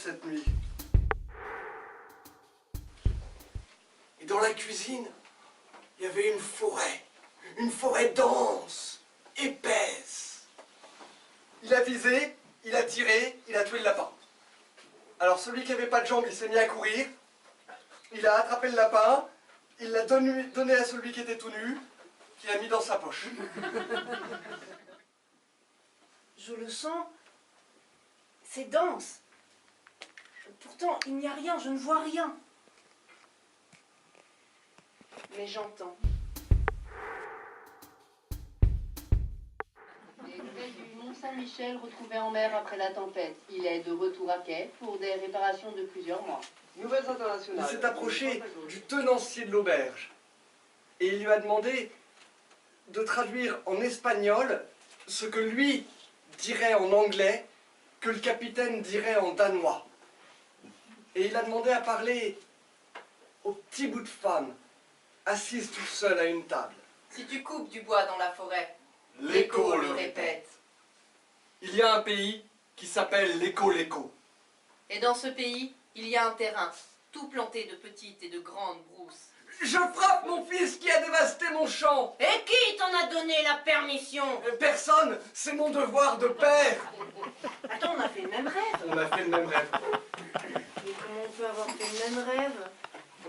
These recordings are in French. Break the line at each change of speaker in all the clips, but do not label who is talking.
cette nuit. Et dans la cuisine, il y avait une forêt dense, épaisse. Il a visé, il a tiré, il a tué le lapin. Alors celui qui n'avait pas de jambes, il s'est mis à courir, il a attrapé le lapin, il l'a donné à celui qui était tout nu, qui l'a mis dans sa poche.
Je le sens, c'est dense. Pourtant, il n'y a rien, je ne vois rien. Mais j'entends.
Les clés du Mont-Saint-Michel retrouvées en mer après la tempête. Il est de retour à quai pour des réparations de plusieurs mois.
Nouvelles internationales.
Il s'est approché du tenancier de l'auberge et il lui a demandé de traduire en espagnol ce que lui dirait en anglais, que le capitaine dirait en danois. Et il a demandé à parler au petit bout de femme, assise tout seul à une table.
Si tu coupes du bois dans la forêt,
L'écho
le répète.
Il y a un pays qui s'appelle l'écho.
Et dans ce pays, il y a un terrain, tout planté de petites et de grandes brousses.
Je frappe mon fils qui a dévasté mon champ.
Et qui t'en a donné la permission?
Personne, c'est mon devoir de père.
Attends, on a fait le même rêve.
On a fait le même rêve.
Mais comment on peut avoir fait le même rêve?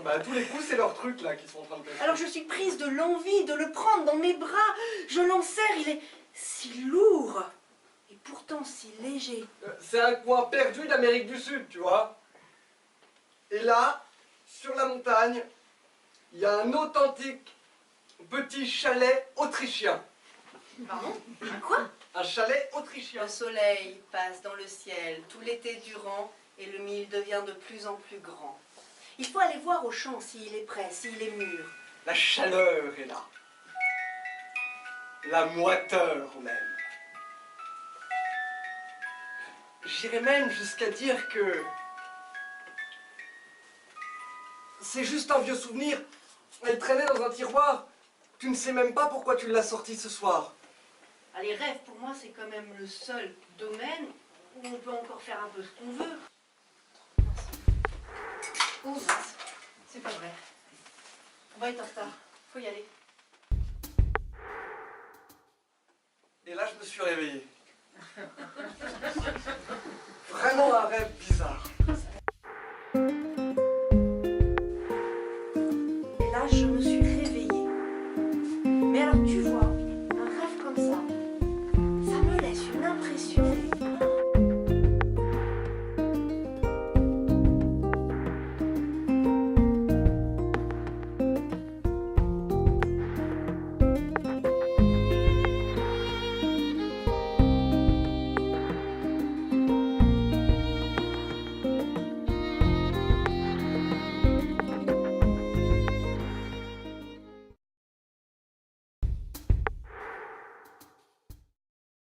Bah, à tous les coups, c'est leur truc là qu'ils sont en train de faire.
Alors je suis prise de l'envie de le prendre dans mes bras. Je l'en serre, il est si lourd. Et pourtant si léger.
C'est un coin perdu d'Amérique du Sud, tu vois. Et là, sur la montagne, il y a un authentique petit chalet autrichien.
Pardon? Quoi?
Un chalet autrichien.
Le soleil passe dans le ciel tout l'été durant et le mille devient de plus en plus grand.
Il faut aller voir au champ s'il est prêt, s'il est mûr.
La chaleur est là. La moiteur même. J'irais même jusqu'à dire que c'est juste un vieux souvenir. Elle traînait dans un tiroir. Tu ne sais même pas pourquoi tu l'as sorti ce soir.
Ah, les rêves, pour moi, c'est quand même le seul domaine où on peut encore faire un peu ce qu'on veut.
Oh mince, c'est pas vrai. On va être en retard, faut y aller.
Et là, je me suis réveillé. Vraiment un rêve bizarre.